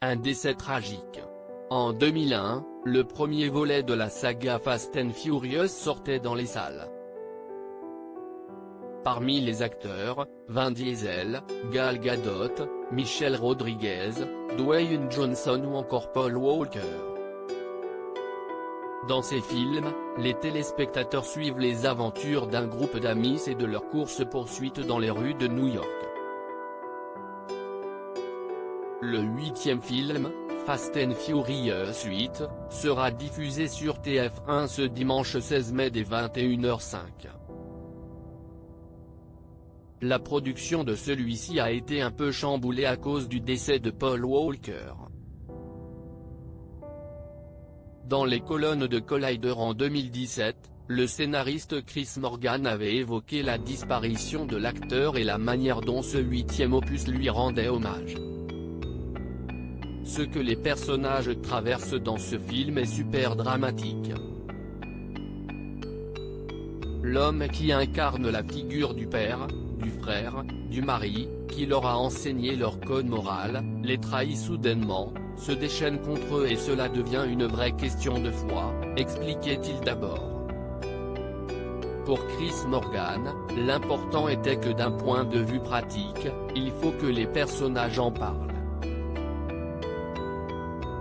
Un décès tragique. En 2001, le premier volet de la saga Fast and Furious sortait dans les salles. Parmi les acteurs, Vin Diesel, Gal Gadot, Michelle Rodriguez, Dwayne Johnson ou encore Paul Walker. Dans ces films, les téléspectateurs suivent les aventures d'un groupe d'amis et de leur course-poursuite dans les rues de New York. Le 8e film, Fast and Furious 8, sera diffusé sur TF1 ce dimanche 16 mai dès 21h05. La production de celui-ci a été un peu chamboulée à cause du décès de Paul Walker. Dans les colonnes de Collider en 2017, le scénariste Chris Morgan avait évoqué la disparition de l'acteur et la manière dont ce 8e opus lui rendait hommage. Ce que les personnages traversent dans ce film est super dramatique. L'homme qui incarne la figure du père, du frère, du mari, qui leur a enseigné leur code moral, les trahit soudainement, se déchaîne contre eux et cela devient une vraie question de foi, expliquait-il d'abord. Pour Chris Morgan, l'important était que d'un point de vue pratique, il faut que les personnages en parlent.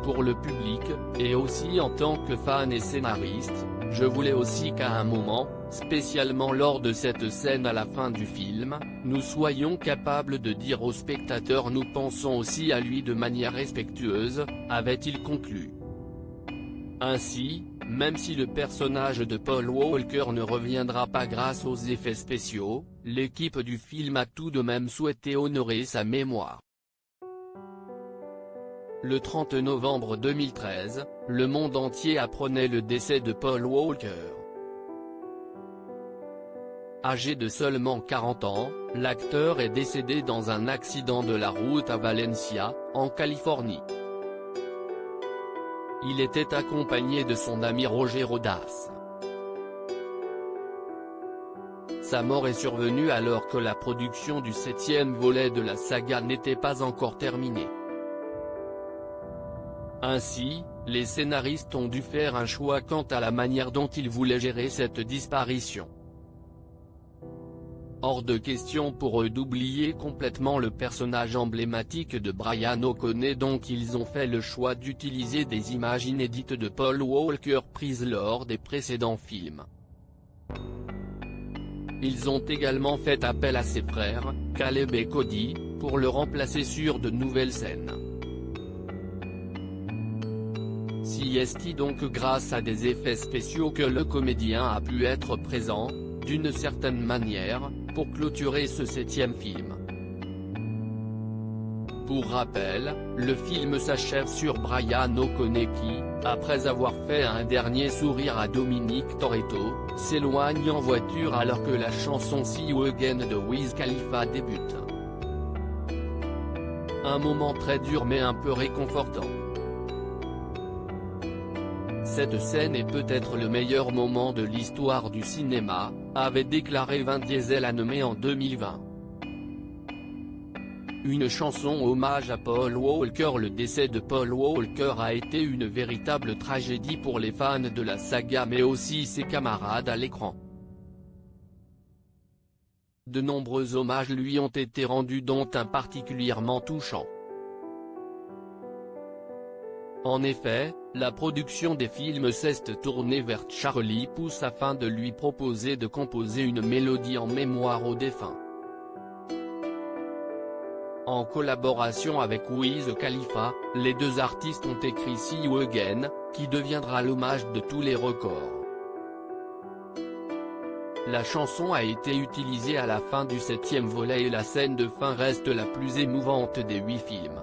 Pour le public, et aussi en tant que fan et scénariste, je voulais aussi qu'à un moment, spécialement lors de cette scène à la fin du film, nous soyons capables de dire aux spectateurs nous pensons aussi à lui de manière respectueuse, avait-il conclu. Ainsi, même si le personnage de Paul Walker ne reviendra pas grâce aux effets spéciaux, l'équipe du film a tout de même souhaité honorer sa mémoire. Le 30 novembre 2013, le monde entier apprenait le décès de Paul Walker. Âgé de seulement 40 ans, l'acteur est décédé dans un accident de la route à Valencia, en Californie. Il était accompagné de son ami Roger Rodas. Sa mort est survenue alors que la production du 7e volet de la saga n'était pas encore terminée. Ainsi, les scénaristes ont dû faire un choix quant à la manière dont ils voulaient gérer cette disparition. Hors de question pour eux d'oublier complètement le personnage emblématique de Brian O'Connor, donc ils ont fait le choix d'utiliser des images inédites de Paul Walker prises lors des précédents films. Ils ont également fait appel à ses frères, Caleb et Cody, pour le remplacer sur de nouvelles scènes. C'est donc grâce à des effets spéciaux que le comédien a pu être présent, d'une certaine manière, pour clôturer ce 7e film. Pour rappel, le film s'achève sur Brian O'Connor qui, après avoir fait un dernier sourire à Dominic Toretto, s'éloigne en voiture alors que la chanson See You Again de Wiz Khalifa débute. Un moment très dur mais un peu réconfortant. Cette scène est peut-être le meilleur moment de l'histoire du cinéma, avait déclaré Vin Diesel à Nommé en 2020. Une chanson hommage à Paul Walker. Le décès de Paul Walker a été une véritable tragédie pour les fans de la saga mais aussi ses camarades à l'écran. De nombreux hommages lui ont été rendus dont un particulièrement touchant. En effet, la production des films s'est tournée vers Charlie Puth afin de lui proposer de composer une mélodie en mémoire au défunt. En collaboration avec Wiz Khalifa, les deux artistes ont écrit See You Again, qui deviendra l'hommage de tous les records. La chanson a été utilisée à la fin du 7e volet et la scène de fin reste la plus émouvante des 8 films.